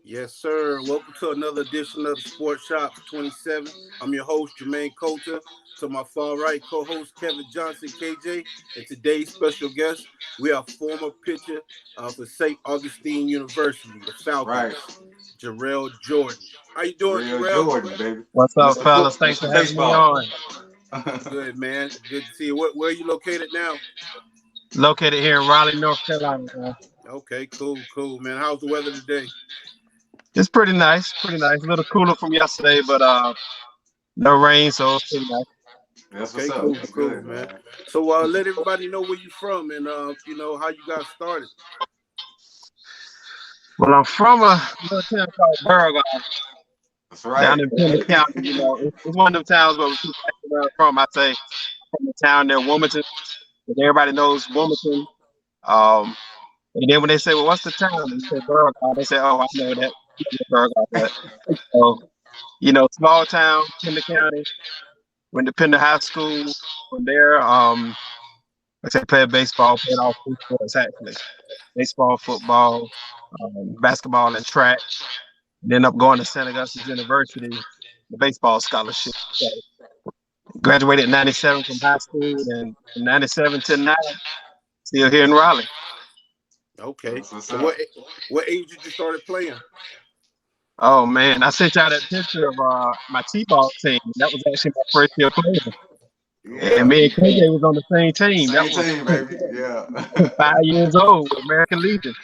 Yes, sir. Welcome to another edition of the Sports Shop 27. I'm your host, Jermaine Colter. To my far right, co-host Kevin Johnson, KJ, and today's special guest, we are former pitcher for Saint Augustine University, the Right. Falcons, Jerrell Jordan. How you doing, Jerrell Jerrell? Jordan, baby. What's up, Mr. fellas? Thanks for Mr. having me Baseball. on. Good, man. Good to see you. Where are you located now? Located here in Raleigh, North Carolina. Man. Okay, cool, man. How's the weather today? It's pretty nice, pretty nice. A little cooler from yesterday, but no rain, so it's pretty nice. That's Okay, what's up. cool, That's cool, good, man. man. So let everybody know where you're from and how you got started. Well, I'm from a little town called Burgos, That's down right. in Pender County. It's one of them towns where people ask where I'm from. I say from the town there, Wilmington. And everybody knows Wilmington. And then when they say, "Well, what's the town?" They say Burgos. They say, "Oh, I know that." Burgos. So, small town, Pender County. Went to Pender High School. From there, like I said, played baseball, played all three sports actually. Baseball, football, basketball, and track. Ended up going to Saint Augustine University, the baseball scholarship. So, graduated in '97 from high school, and from '97 to now, still here in Raleigh. Okay. That's what's So up. what age did you started playing? Oh man, I sent y'all that picture of my T-ball team. That was actually my first year playing. Yeah. And me and KJ was on the same team. Same That team, baby. Yeah. was 5 years old with American Legion,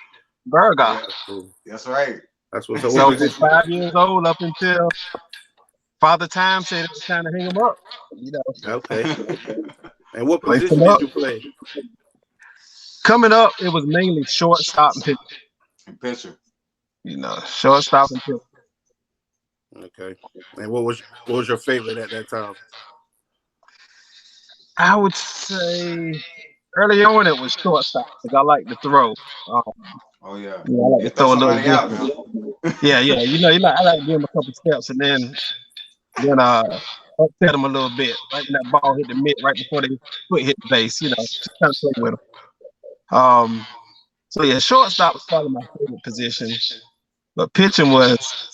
Burgos. Yeah. Cool. That's right. That's what's So up. from 5 years old up until Father Time said it was time to hang him up. Okay. And what Place position him up. did you play? Coming up, it was mainly shortstop and pitcher. Pitcher. Shortstop and pitcher. Okay. And what was your favorite at that time? I would say early on it was shortstop because I like to throw. Oh yeah. I like You to throw throw a little somebody out, distance. man. Yeah. I like to give him a couple steps and then upset them a little bit. Right when that ball hit the mitt, right before they foot hit the base. Just kind of play with them. So yeah, shortstop was probably my favorite position, but pitching was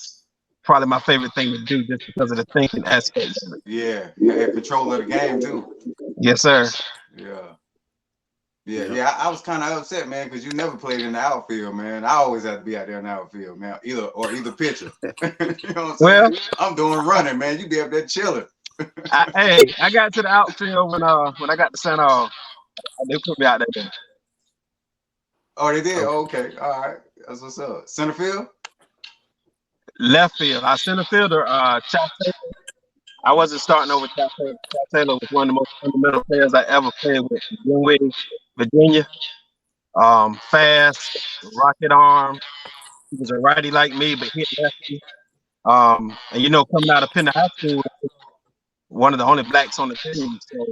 probably my favorite thing to do just because of the thinking aspect of it. Yeah. You had control of the game too. Yes, sir. Yeah. Yeah. I was kind of upset, man, because you never played in the outfield, man. I always have to be out there in the outfield, man. Either pitcher. You know what I'm saying? Well, I'm doing running, man. You be up there chilling. I got to the outfield when I got to Saint Aug. They put me out there. Oh, they did? Oh, okay. All right. That's what's up. Center field? Left field. Our center fielder, Chad Taylor. I wasn't starting over Chad Taylor. Chad Taylor was one of the most fundamental players I ever played with. Greenway, Virginia. Fast, rocket arm. He was a righty like me, but hit lefty. And coming out of Penn High School, one of the only blacks on the team. So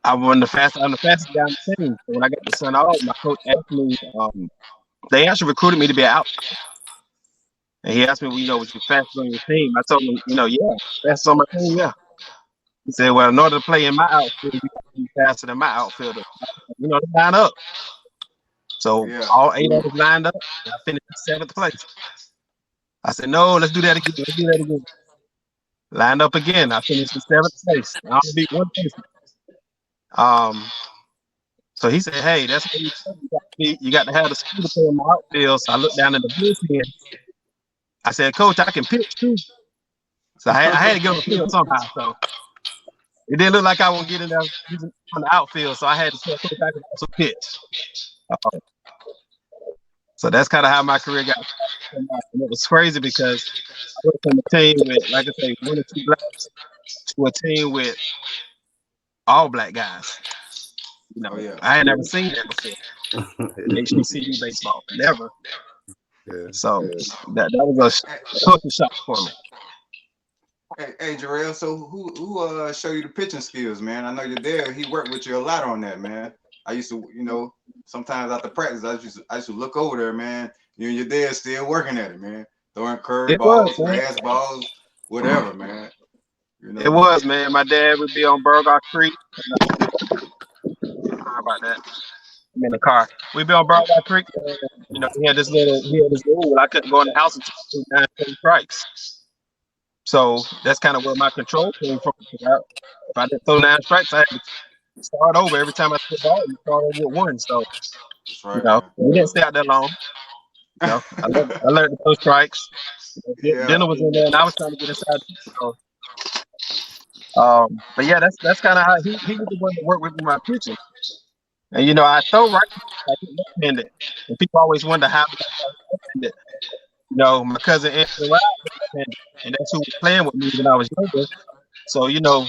I'm the fastest guy on the team. So when I got to Saint Aug, my coach asked me, they actually recruited me to be an outfielder. And he asked me, was you fastest on your team? I told him, yeah, fastest on my team, yeah. He said, well, in order to play in my outfield, you got to be faster than my outfielder. They line up. So all 8 of us lined up, and I finished in 7th place. I said, no, let's do that again. Lined up again. I finished in 7th place. I only beat one place. So he said, hey, that's what you got to have the skill to play in my outfield. So I looked down in the bullpen. I said, Coach, I can pitch too. So I had to get on the field somehow. So it didn't look like I would get in there on the outfield. So I had to tell Coach I could also pitch. So that's kind of how my career got started. And it was crazy because I went from a team with, like I say, 1 or 2 blacks to a team with all black guys. I had never seen that before. HBCU baseball, never. Yeah. So that was a culture shock for me. Hey, Jerrell. So who show you the pitching skills, man? I know you're there. He worked with you a lot on that, man. I used to, sometimes after practice, I used to look over there, man. You and your dad still working at it, man. Throwing curveballs, fastballs, whatever, man. It was, man. My dad would be on Burgos Creek. Sorry about that. I'm in the car. We be on Broadway Creek. You know, he had this rule. I couldn't go in the house until I threw 9 strikes. So that's kind of where my control came from. If I didn't throw 9 strikes, I had to start over every time I threw the ball. You start over with 1. So right, you know, we didn't stay out that long. You know, I learned to throw strikes. Dinner was in there, and I was trying to get inside. So, but yeah, that's kind of how he was the one to work with my pitching. And you know, I throw right, I get left-handed, and people always wonder how I got left-handed. You know, my cousin Anthony Wild was left-handed, and that's who was playing with me when I was younger. So you know,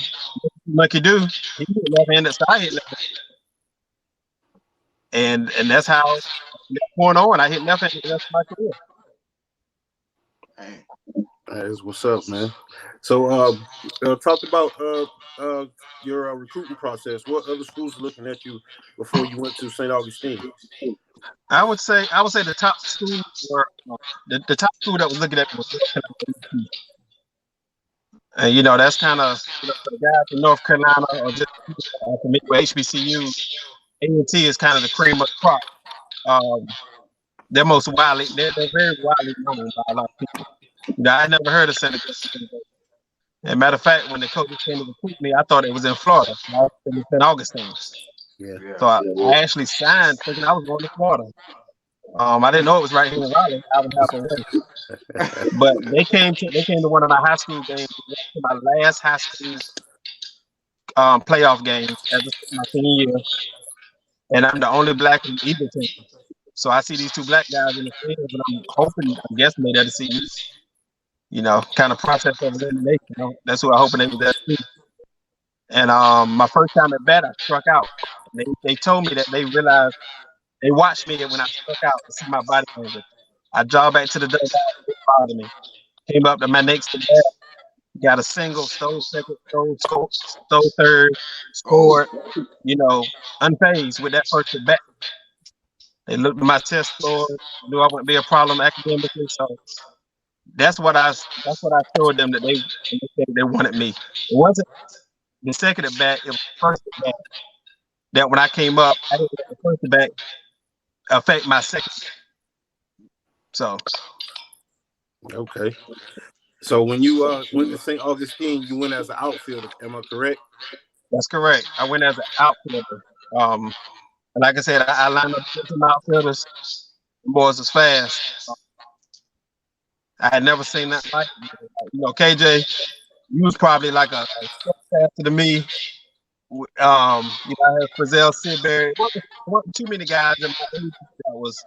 like you do, he hit left-handed, so I hit left-handed, and that's how going on. I hit left-handed the rest of my career. That's what's up, man. So, talk about your recruiting process. What other schools are looking at you before you went to Saint Augustine? I would say the top schools were the top school that was looking at me was North Carolina. And you know, that's kind of for the guys in North Carolina or just for me with HBCU. A&T is kind of the cream of the crop. They're very widely known by a lot of people. You know, I never heard of Saint Augustine. As a matter of fact, when the coaches came to recruit me, I thought it was in Florida. I was in Saint Augustine. Yeah. So I actually signed thinking I was going to Florida. I didn't know it was right here in Raleigh. I was half away. But they came to one of my high school games. My last high school playoff game as my senior year, and I'm the only black in either team. So I see these 2 black guys in the field, and I'm guessing they're to see me. You know, kind of process of elimination. You know? That's who I'm hoping they was there too. And my first time at bat, I struck out. They told me that they realized they watched me when I struck out to see my body language. I jogged back to the dugout, it bothered me. Came up to my next bat, got a single, stole second, stole third, scored. You know, unfazed with that first at bat. They looked at my test score, knew I wouldn't be a problem academically, so that's what I showed them that they wanted me. It wasn't the second at bat; it was the first at bat. That when I came up, I didn't let the first at bat affect my second. So, okay. So when you went to St. Augustine, you went as an outfielder. Am I correct? That's correct. I went as an outfielder. And like I said, I lined up with some outfielders. The boys was fast. I had never seen that like. You know, KJ, you was probably like a step faster than me. You know, I had Frizzell Sidbury. Wasn't too many guys in my age that was,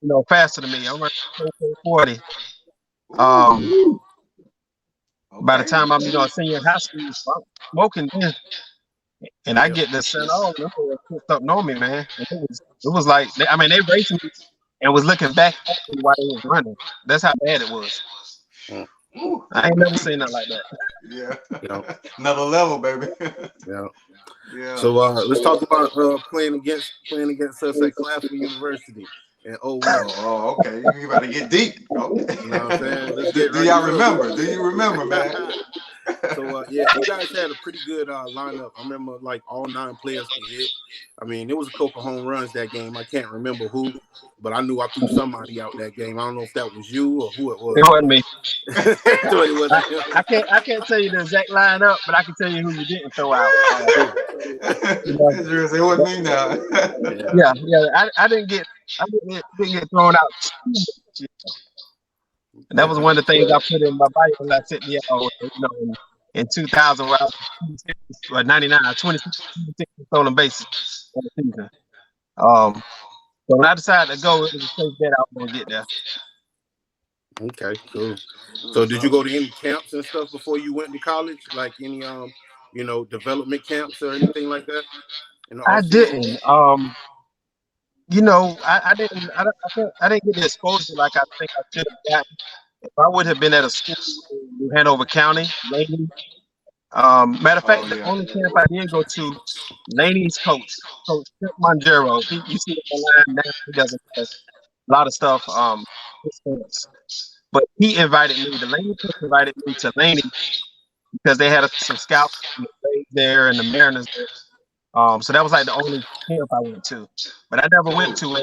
you know, faster than me. I'm running 40. By the time I'm, you know, a senior in high school, I'm smoking then. And I get this sent on, them boys put something on me, man. And it was like, they racing me and was looking back at me while they was running. That's how bad it was. I ain't never seen nothing like that. Yeah. Another level, baby. Yeah. So let's talk about playing against us at Claflin University. And okay. You about to get deep. Okay. You know what I'm saying? Let's get Do y'all remember? Do you remember, man? So you guys had a pretty good lineup. I remember like all 9 players could hit. I mean, there was a couple home runs that game. I can't remember who, but I knew I threw somebody out that game. I don't know if that was you or who it was. It wasn't me. So I can't tell you the exact lineup, but I can tell you who you didn't throw out. It wasn't me now. Yeah. I didn't get thrown out too much. And that was one of the things I put in my bio when I sent me out, you know, in 2000, where I was 99, 26 stolen bases for the season. So when I decided to go, it was a safe bet I was going to get there. Okay, cool. So did you go to any camps and stuff before you went to college? Like any, you know, development camps or anything like that? I didn't. You know, I didn't get the exposure like I think I should have gotten. If I would have been at a school in Hanover County, Laney. Matter of fact, the only camp I did go to, Laney's coach Monjero. You see the line now, he doesn't have a lot of stuff. But he invited me. The Laney coach invited me to Laney because they had some scouts there and the Mariners there. So that was like the only camp I went to. But I never went to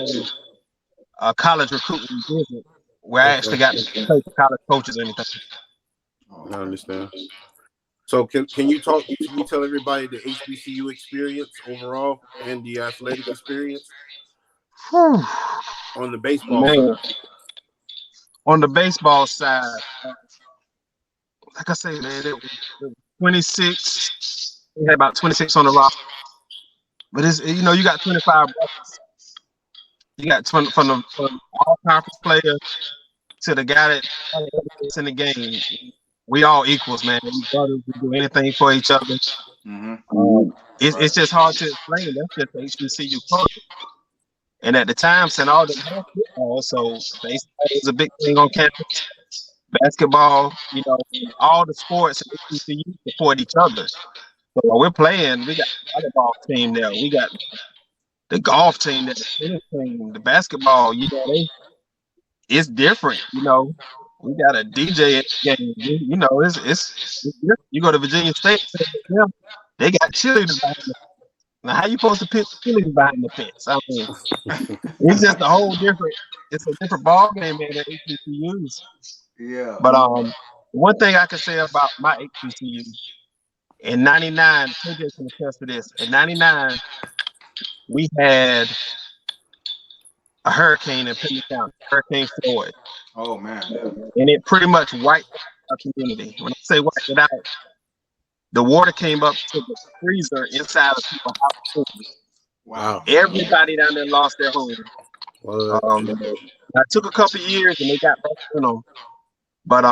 a college recruiting visit where I actually got to play for college coaches or anything. I understand. So can you tell everybody the HBCU experience overall and the athletic experience on the baseball side? On the baseball side, like I say, man, it was 26. We had about 26 on the roster. But it's, you got 25 brothers. You got 20 from the all conference player to the guy that's in the game. We all equals, man. We brothers. We do anything for each other. Mm-hmm. It's just hard to explain. That's just HBCU culture. And at the time, St. Augustine football, so baseball was a big thing on campus. Basketball, all the sports at HBCU support each other. So while we're playing, we got the volleyball team there. We got the golf team there, the tennis team, the basketball. It's different. We got a DJ at the game. It's you go to Virginia State, they got cheerleaders behind the fence. Now, how you supposed to put cheerleaders behind the fence? I mean, it's just a whole different. It's a different ball game, man. At HBCUs. Yeah. But one thing I can say about my HBCU. In 99, KJ can attest to this. In 99, we had a hurricane in Pima County, Hurricane Floyd. Oh, man. And it pretty much wiped our community. When I say wiped it out, the water came up to the freezer inside of people's houses. Wow. Everybody down there lost their home. It took a couple of years and they got back to them. But,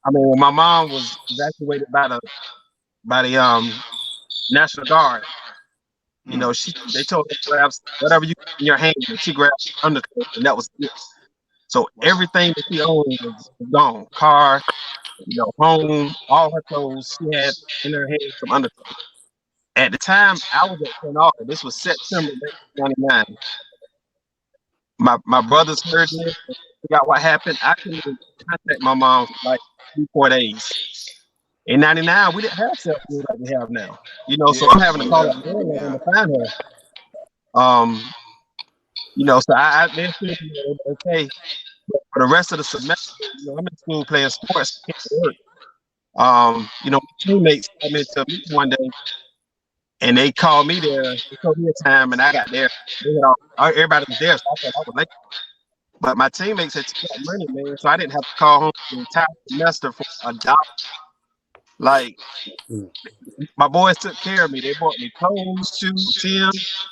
when my mom was evacuated by the National Guard, they told her to grab whatever you put in your hand, and she grabbed undercoat, and that was it. So everything that she owned was gone. Car, home, all her clothes she had in her hand from undercoat. At the time, I was at St. Augustine. This was September 1999. My brothers heard this, figured out what happened. I couldn't even contact my mom for like 3-4 days. In 99, we didn't have cell phones like we have now. So I'm having to call up to find her. So I then said, okay, for the rest of the semester, I'm in school playing sports, can't work. My teammates came into me one day, and they called me there. They told me a time, and I got there. Everybody was there, so I thought I was late. But my teammates had taken money, man, so I didn't have to call home the entire semester for $1. Like, my boys took care of me. They bought me clothes, shoes, Tim's,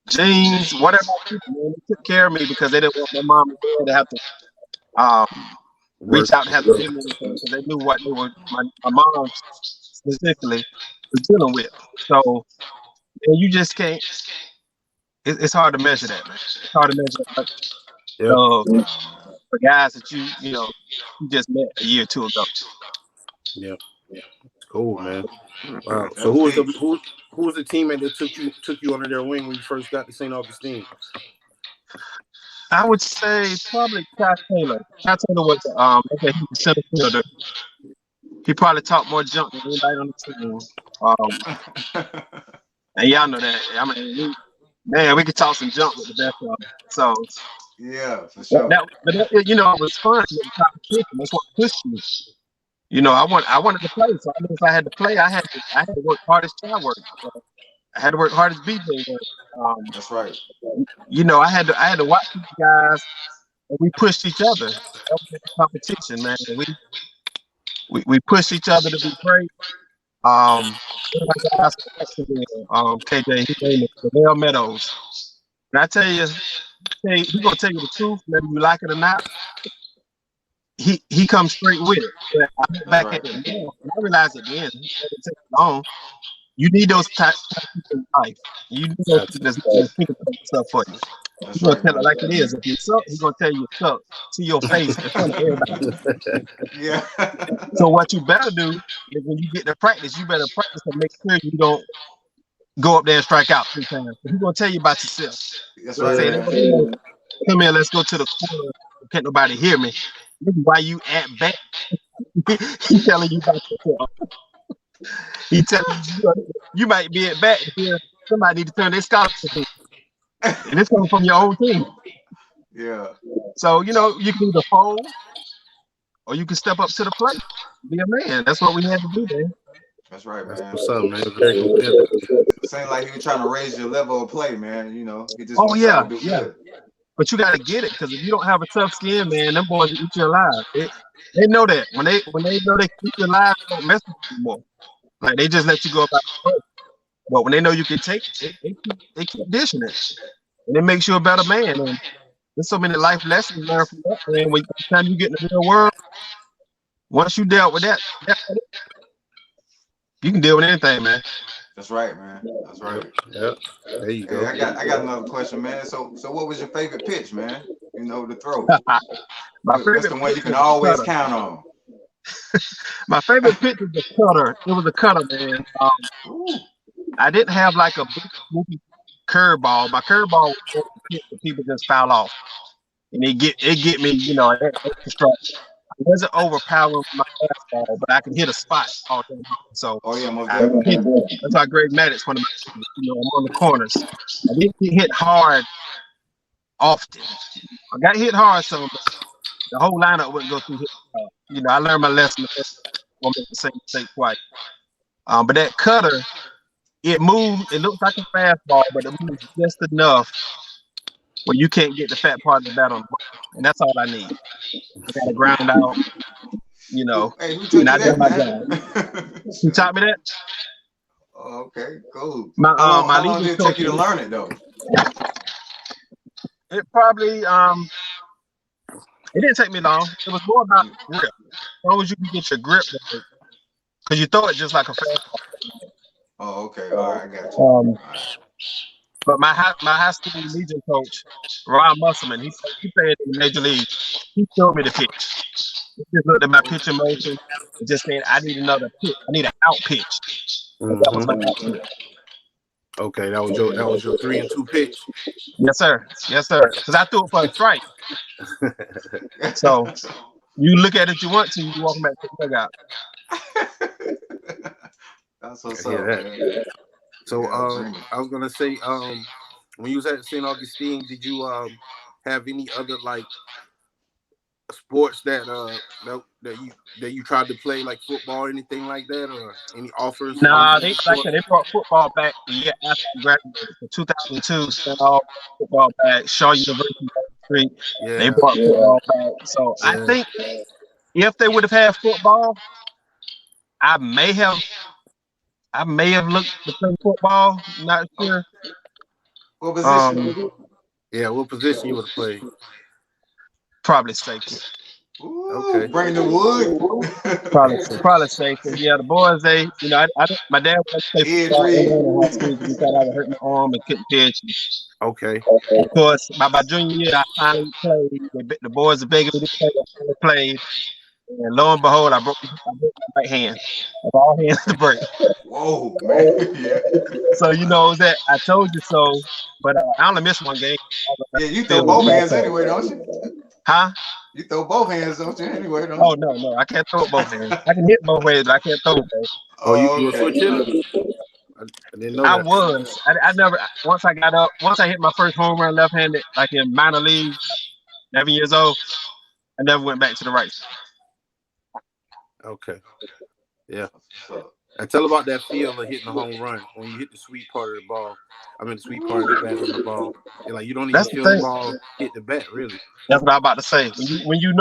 jeans, whatever I needed, man. They took care of me because they didn't want my mom and dad to have to reach out and have to give me anything because they knew what they were, my mom specifically was dealing with. So, you just can't, it's hard to measure that, man. It's hard to measure that. For guys that you just met a year or two ago. Yep. Cool, man. Wow. So who was the teammate that took you under their wing when you first got to St. Augustine? I would say probably Ty Taylor. Ty Taylor was he was a center fielder. He probably talked more junk than anybody on the team. And y'all know that. I mean, we could talk some junk with the best of them. So yeah, for sure. It was fun with the competition. That's what pushed me. I wanted to play, so I knew if I had to play, I had to work hard as child work. I had to work hard as BJ work. That's right. I had to watch these guys, and we pushed each other. That was the competition, man. We pushed each other to be great. KJ, his name is Javale Meadows. And I tell you, he's gonna tell you the truth, whether you like it or not. He comes straight with it. But I look back at it now, and I realized it then. It doesn't take long. You need those types of people in life. You need those people that's thinking stuff for you. He's gonna tell it like it is. If you suck, he's gonna tell you suck to your face in front of everybody. Yeah. So what you better do is when you get to practice, you better practice and make sure you don't go up there and strike out 3 times. He's gonna tell you about yourself. That's right. Come here, let's go to the corner. Can't nobody hear me. This is why you at back. He's telling you about yourself. He telling you might be at bat here somebody need to turn their scholarship in. And it's coming from your own team. Yeah. So, you know, you can either fold or you can step up to the plate. Be a man. That's what we had to do, man. That's right, man. That's what's up, man. Very competitive. It seemed like he was trying to raise your level of play, man. You know, he just Oh, yeah, to do yeah. good. But you got to get it, because if you don't have a tough skin, man, them boys eat you alive. They know that. When they know they keep you alive, they don't mess with you anymore. Like, they just let you go about the play. But when they know you can take it, they keep dishing it. And it makes you a better man. And there's so many life lessons learned from that, man. When the time you get in the real world, once you dealt with that, you can deal with anything, man. That's right, man. That's right. Yeah. There you go. Hey, I got another question, man. So what was your favorite pitch, man? You know, to throw. My favorite That's the one you can always count on. My favorite pitch was the cutter. It was a cutter, man. I didn't have like a big curveball. My curveball was a pitch that people just foul off, and it get me, you know, extra strike. It wasn't overpowering my fastball, but I could hit a spot all day. So that's why Greg Maddox, one of my, you know, I'm on the corners. I didn't get hit hard often. I got hit hard some, but the whole lineup wouldn't go through hit hard. You know, I learned my lesson. Won't make the same mistake twice. But that cutter, it moves. It looks like a fastball, but it moves just enough where you can't get the fat part of the bat on the ball. And that's all I need. I got to ground out, you know. Hey, who taught you that, man? Who taught me that? Oh, okay, cool. My how long did it take you to learn it, though? It probably it didn't take me long. It was more about grip. As long as you can get your grip, because you throw it just like a fastball. Oh, okay. All right, I got you. But my high school Legion coach, Ron Musselman, he played in the Major League. He showed me the pitch. He just looked at my pitch motion and just said, I need another pitch. I need an out pitch. Mm-hmm. That was my out pitch. Okay, that was your 3-2 pitch. Yes, sir. Yes, sir. Because I threw it for a strike. So you look at it you want to, you walk back to the dugout. That's what's up, man. So I was gonna say, when you was at Saint Augustine, did you have any other like sports that you tried to play, like football or anything like that, or any offers? Nah, they brought football back the year after I graduated. In 2002, Saint Augustine football back. Shaw University Street. Yeah. They brought football back. So I think if they would have had football, I may have looked to play football. Not sure. What position? What position you would have played? Probably safety. Ooh, okay. Bring the wood. probably safety. Yeah, the boys, my dad was playing football in high school because he thought I would hurt my arm and couldn't pitch. Okay. Of course, by junior year, I finally played. The boys are begging me to play. I finally played. And lo and behold, I broke my right hand. Of all hands to break. Whoa, man. Yeah. So you know that I told you so, but I only missed one game. Yeah, you throw both hands anyway, don't you? Huh? You throw both hands, don't you? Anyway, don't you? Oh no, I can't throw it both hands. I can hit both ways, but I can't throw it both. Oh, you a switch hitter? I didn't know that. I was. I never. Once I hit my first home run left-handed, like in minor league, 11 years old, I never went back to the right. Okay. Yeah. And tell about that feel of hitting a home run when you hit the sweet part of the ball. I mean, the sweet part of the bat on the ball. And like you don't even feel the ball hit the bat, really. That's what I'm about to say. When you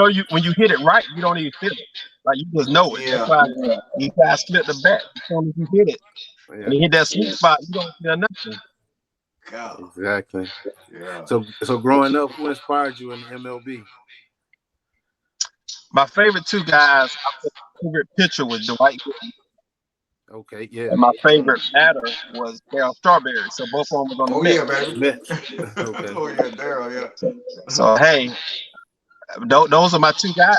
hit it right, you don't even feel it. Like you just know it. Yeah. That's why you guys split the bat as soon as you hit it. Yeah. And you hit that sweet spot, you don't feel nothing. God. Exactly. Yeah. So growing up, who inspired you in the MLB? My favorite two guys, my favorite pitcher was Dwight Whitman. Okay, yeah. And my favorite batter was Darryl Strawberry. So both of them was on the Mets. Yeah, baby. Mets. Okay. Oh yeah, Darryl, yeah. So hey, those are my two guys.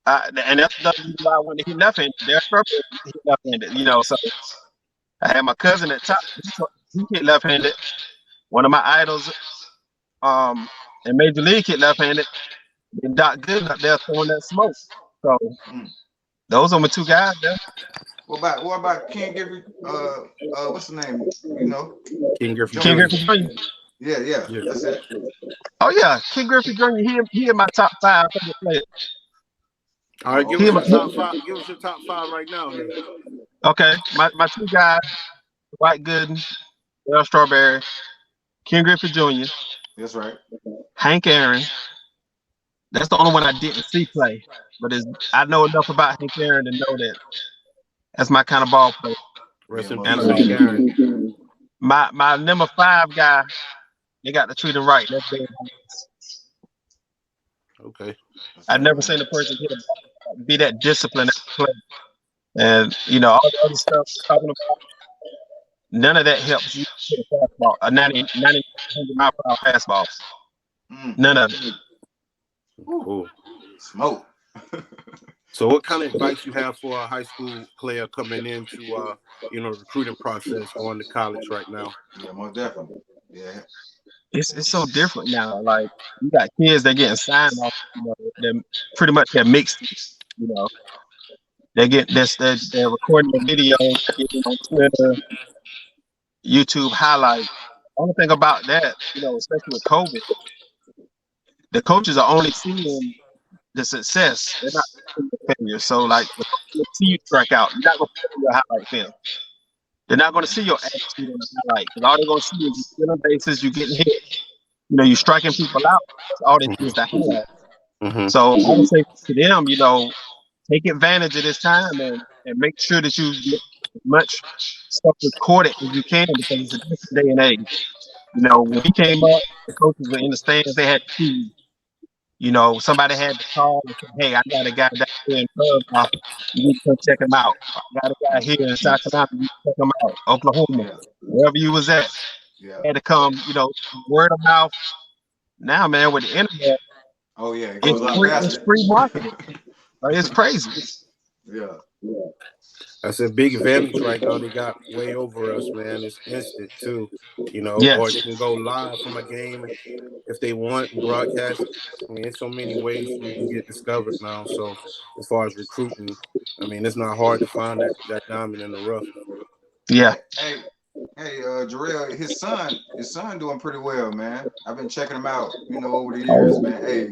And that's the reason why I went to hit left-handed. Darryl Strawberry hit left-handed, you know. So I had my cousin at top. He hit left-handed. One of my idols, in Major League hit left-handed. And Doc Good up there throwing that smoke. So those are my two guys there. What about King Griffey? What's the name? You know, King Griffey King Jr. Griffey Jr. Yeah, Yeah. that's it. Oh yeah, King Griffey Jr. He in my top 5 favorite players. All right, give He us in your my, top five. Give us your top 5 right now, then. okay, my 2 guys, Dwight Gooden, Earl Strawberry, King Griffey Jr., That's right. Hank Aaron. That's the only one I didn't see play, but I know enough about Hank Aaron to know that that's my kind of ball player. Rest in most peace, definitely. Hank Aaron. My number 5 guy, they got to treat him right. That's Dave Hines. Okay. I've never seen a person be that disciplined at the play. And, you know, all the other stuff talking about, none of that helps you hit a fastball, a 90 mile per hour fastball. None of it. Cool. Smoke. So what kind of advice you have for a high school player coming into recruiting process going to college right now? Yeah, most definitely. Yeah. It's so different now. Like, you got kids that getting signed off, you know, they're pretty much they're mixed, you know. They're recording the video, getting on Twitter, YouTube highlights. Only thing about that, you know, especially with COVID, the coaches are only seeing the success. They're not seeing the failure. So, like, the coaches see you strike out. You're not going to see your highlight film. They're not going to see your attitude on the highlight. Because all they're going to see is you stealing bases, you getting hit. You know, you're striking people out. That's all they see is the highlight. Mm-hmm. So, I would say to them, you know, take advantage of this time and make sure that you get as much stuff recorded as you can, because it's a different day and age. You know, when we came up, the coaches were in the stands, they had to see. You know, somebody had to call and say, hey, I got a guy down here in Florida. You need to come check him out. I got a guy here in South Carolina. You need to check him out. Oklahoma, wherever you was at. Had to come, you know, word of mouth. Now, man, with the internet, oh yeah, it goes a lot it's faster. free marketing. Like, it's crazy. Yeah. That's a big advantage right now. They got way over us, man. It's instant too, you know. Yes. Or you can go live from a game if they want and broadcast. I mean, there's so many ways you can get discovered now. So as far as recruiting, I mean, it's not hard to find that diamond in the rough. Yeah. Hey, Jerrell, his son doing pretty well, man. I've been checking him out, you know, over the years, man. Hey,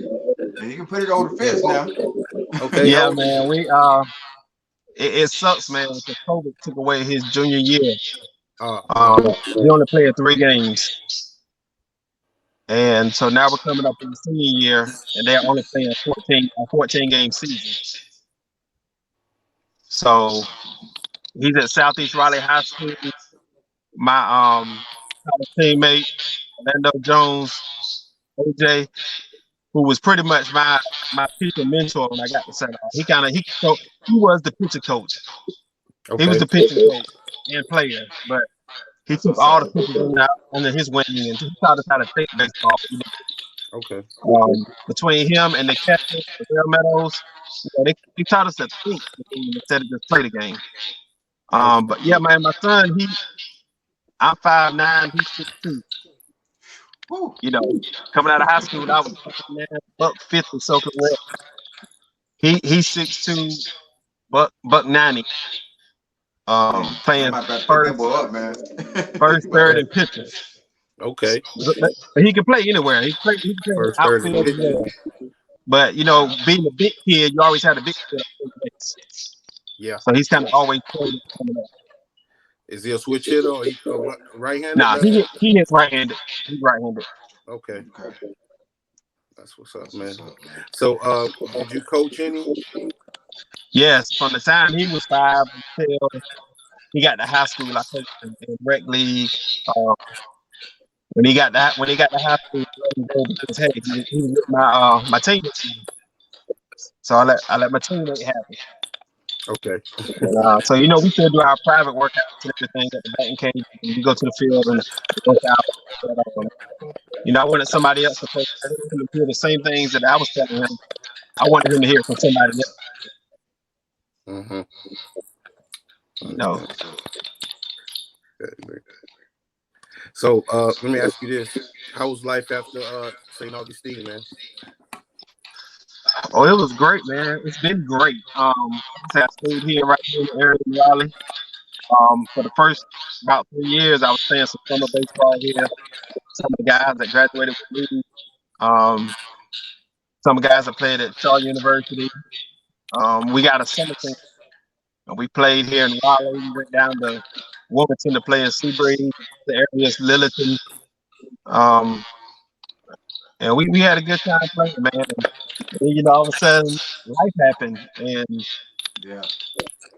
he can put it over the fence now. Okay. Yeah, man. We it sucks, man, because COVID took away his junior year. He only played 3 games. And so now we're coming up in the senior year, and they're only playing a 14-game season. So he's at Southeast Raleigh High School. My teammate, Orlando Jones, OJ, who was pretty much my pitcher mentor when I got to Saint Augustine. He was the pitcher coach. Okay. He was the pitching coach and player, but he took all the pitchers under his wing and he taught us how to think baseball. Okay. Between him and the catcher, the Meadows, you know, they taught us to think instead of just play the game. But yeah, man, my son, I'm 5'9", he's 6'2". You know, coming out of high school, I was $150 soaking wet. He's 6'2", $190. Playing first, third, and pitcher. Okay. But he can play anywhere. He can play first, outfield third, and pitcher. But you know, being a big kid, you always had a big kid. Yeah. So he's kind of always coming up. Is he a switch hitter or right-handed? Nah, he hits right-handed. He's right-handed. Okay. That's what's up, man. So, did you coach any? Yes, from the time he was 5 until he got to high school, I coached in rec league. When he got to high school, he was with my teammates. So I let my teammate have it. Okay. So you know, we still do our private workouts and everything at the batting cage. We go to the field and work out. You know, I wanted somebody else to coach him to hear the same things that I was telling him. I wanted him to hear from somebody else. Mm-hmm. No. So let me ask you this: how was life after Saint Augustine, man? Oh, it was great, man. It's been great. I stayed here right here in the area in Raleigh. For the first about 3 years, I was playing some summer baseball here. Some of the guys that graduated with me. Um, some guys that played at Shaw University. We got a summer team. And we played here in Raleigh. We went down to Wilmington to play in Sebring, the area's Littleton. And we had a good time playing, man. And then, all of a sudden, life happened. And Yeah.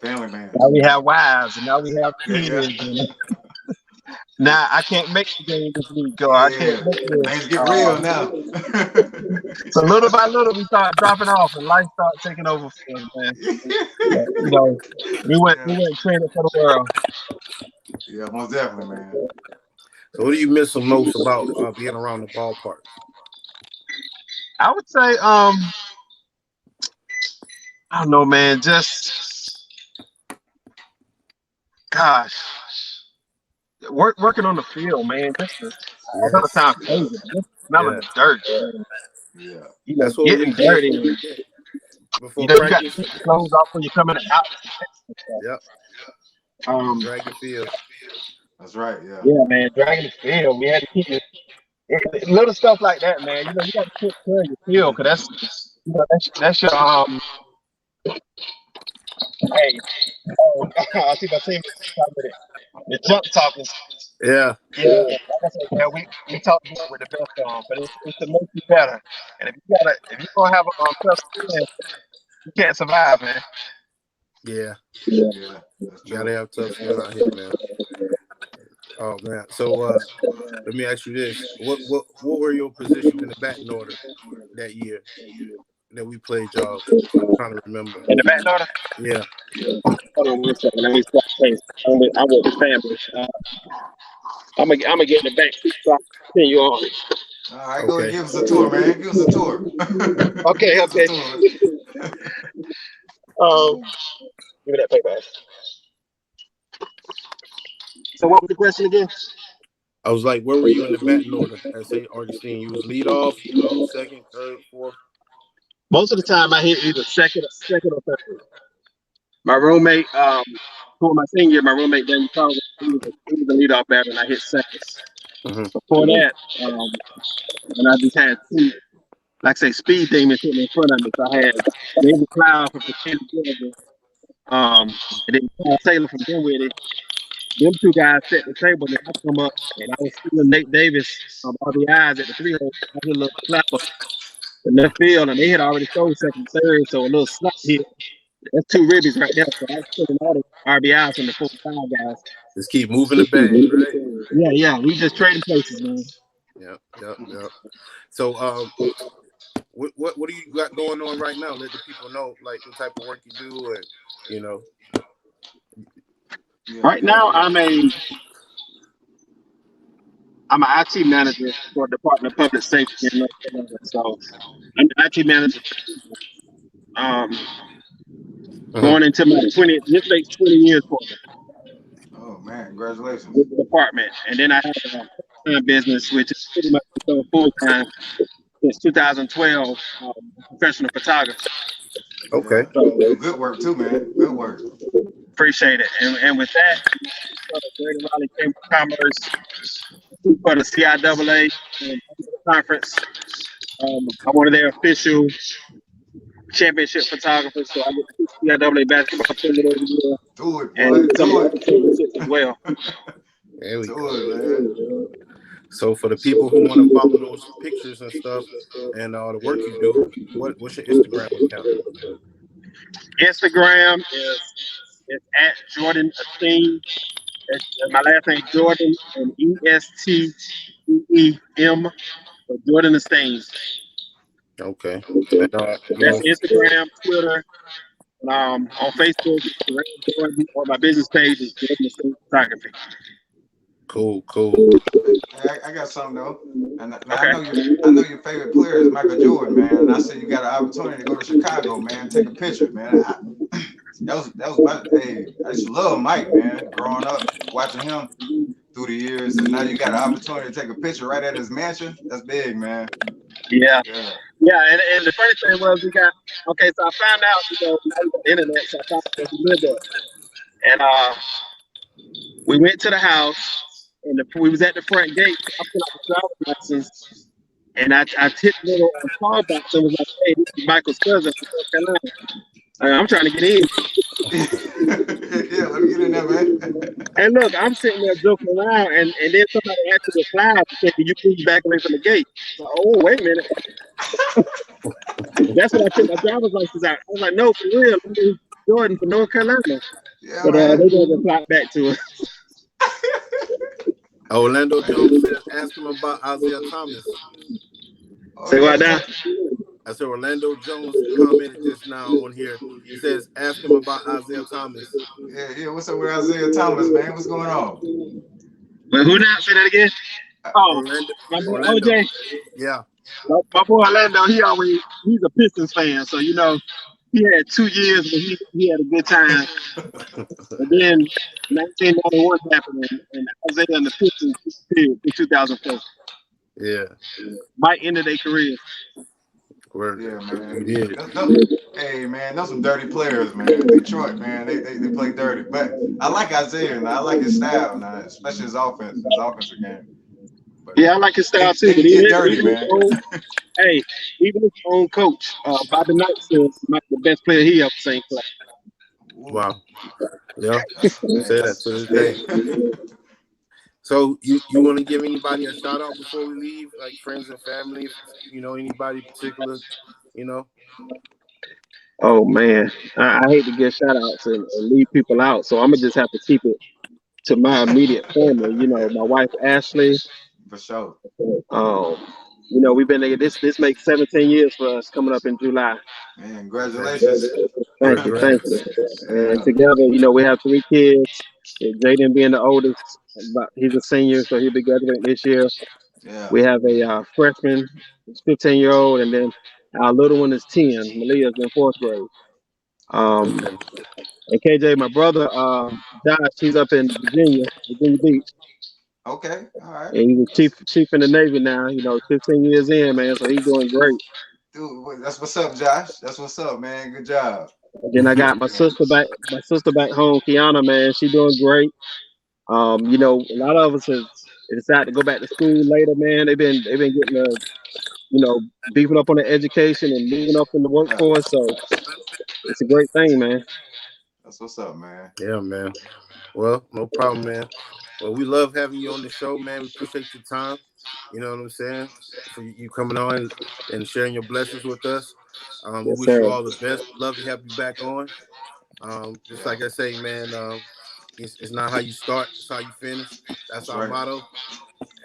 Family man. now we have wives, and now we have kids. Yeah. Now I can't make the game this week, or I can't make this. Things get real now. So little by little, we start dropping off, and life started taking over for us, man. We went training for the world. Yeah, most definitely, man. So, what do you miss the most about being around the ballpark? I would say, I don't know, man. Just, gosh, working on the field, man. Just another time crazy. Just smelling the dirt, man. Yeah, that's what getting dirty. Before you got to keep your clothes off when you're coming out. Yep. Drag the field. That's right. Yeah. Yeah, man. Dragging the field. We had to keep it. Little stuff like that, man. You got to take care of your field, because that's your Hey, I see my team with it. The jump talking. Yeah. Yeah. Like I said, man, we talk with the best on, but it's to make you better. And if you don't have a tough skin, you can't survive, man. Yeah. You gotta have tough skin out here, man. Oh man. So let me ask you this: what were your positions in the batting order that year that we played y'all? I'm trying to remember. In the batting order? Yeah. Hold on 1 second. Let me stop things. I'm with the family. I'm gonna get in the back so I can continue on. All right, go ahead, give us a tour, man. Give us a tour. Okay. Give me that paper. So what was the question again? I was like, where were you in the batting order at Saint Augustine? You was lead off, second, third, fourth? Most of the time I hit either second or third. My roommate, for my senior year, my roommate Danny Colter, he was the leadoff batter, and I hit second. Mm-hmm. Before that, and I just had two, like I say, speed demons sitting in front of me. So I had David Cloud from Virginia, Georgia, and then Paul Taylor from Dinwiddie. Them two guys set the table, and I come up, and I was stealing Nate Davis RBIs at the 3-hole. I hit a little slapper in left field, and they had already thrown second, third, so a little slap hit. That's two ribbies right there. So I was stealing all the RBIs from the 4 5 guys. Just keep moving the bag, right? Yeah. We just trading places, man. Yep. So, what do you got going on right now? Let the people know, like, the type of work you do, and Right now, I'm an IT manager for the Department of Public Safety in North Carolina. So I'm the IT manager. Going into my 20th, this makes 20 years for me. Oh man, congratulations. With the department. And then I have a full-time business, which is pretty much full-time since 2012, professional photographer. Okay. So, good work too, man. Good work. Appreciate it. And with that, Greater Raleigh Chamber of Commerce for the CIAA conference. I'm one of their official championship photographers, so I get the CIAA basketball tournament every year. Do it, boy. And some Do other championships as well. There we go. man. So for the people who want to follow those pictures and stuff and the work you do, what's your Instagram account? Instagram is at Jordan Esteem. My last name Jordan and ESTEEM. So Jordan Esteem. Okay. That's Instagram, Twitter, on Facebook, Jordan, or my business page is Jordan Esteem Photography. Cool. Hey, I got something though. And Okay. I know your favorite player is Michael Jordan, man. And I said you got an opportunity to go to Chicago, man, take a picture, man. That was my hey, I used to love Mike, man, growing up, watching him. through the years, and now you got an opportunity to take a picture right at his mansion. That's big, man. Yeah. Yeah. Yeah, and the funny thing was so I found out, now we got the internet, so I found out where he lived at. And we went to the house, and we was at the front gate, talking about the driver's license, and I tipped the little call box and was like, hey, this is Michael's cousin from North Carolina. I'm trying to get in. Yeah, let me get in there, man. And look, I'm sitting there joking around, and then somebody actually replied, thinking, you please back away from the gate. So, oh, wait a minute. That's when I took my driver's license out. I was like, no, for real, this is Jordan from North Carolina. Yeah, But man. they didn't reply back to us. Orlando Jones says, ask him about Isaiah Thomas. Say what now? I said Orlando Jones commented just now on here. He says, ask him about Isaiah Thomas. Yeah. What's up with Isaiah Thomas, man? What's going on? But who now? Say that again? Oh, Orlando. OJ. Yeah. My boy Orlando, he's a Pistons fan, so he had 2 years, but he had a good time. And then 1991 happened, and Isaiah and the Pistons disappeared in 2004. Yeah. Might end their career. Word. Yeah, man. We did. Hey, man, those some dirty players, man. Detroit, man, they play dirty. But I like Isaiah, and I like his style, now, especially his offensive game. But, yeah, I like his style too. They But get dirty, man. Even his own coach, Bobby Knight, says might be the best player he ever seen play. Wow. Yeah. Say that to this day. So you want to give anybody a shout out before we leave, like friends and family, anybody particular, Oh man, I hate to give shout outs and leave people out, so I'm gonna just have to keep it to my immediate family. My wife Ashley. For sure. We've been together. This makes 17 years for us coming up in July. Man, congratulations. Thank you. And together, we have 3 kids. Jaden being the oldest, he's a senior, so he'll be graduating this year. Yeah. We have a freshman, 15-year-old, and then our little one is 10. Malia's in 4th grade. And KJ, my brother, Josh, he's up in Virginia Beach. Okay, all right. And he's a chief in the Navy now. 15 years in, man. So he's doing great. Dude, that's what's up, Josh. That's what's up, man. Good job. And then I got my sister back home, Kiana, man. She's doing great. A lot of us have decided to go back to school later, man. They've been getting beefing up on their education and moving up in the workforce. So it's a great thing, man. That's what's up, man. Yeah, man. Well, no problem, man. Well, we love having you on the show, man. We appreciate your time. You know what I'm saying? For you coming on and sharing your blessings with us. We wish you all the best. Love to have you back on. Just like I say, man, it's not how you start, it's how you finish. That's our motto.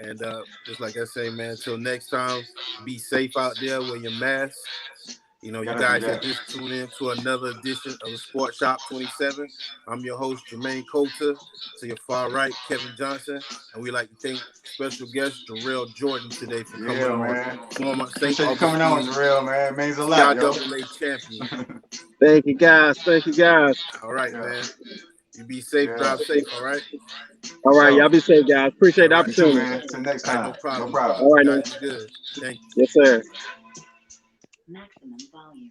And just like I say, man, until next time, be safe out there, wear your mask. You guys have just tuned in to another edition of the SportsShop27. I'm your host, Jermaine Colter. To your far right, Kevin Johnson. And we'd like to thank special guest, Jerrell Jordan, today for coming on. Man. Former Saint Appreciate you coming on, Jerrell, man. It means a lot, yo. champion. Thank you, guys. All right, man. You be safe, drive safe, all right? All right, y'all be safe, guys. Appreciate the opportunity. Until next time. No problem. All right, man. Good. Thank you. Yes, sir. Maximum volume.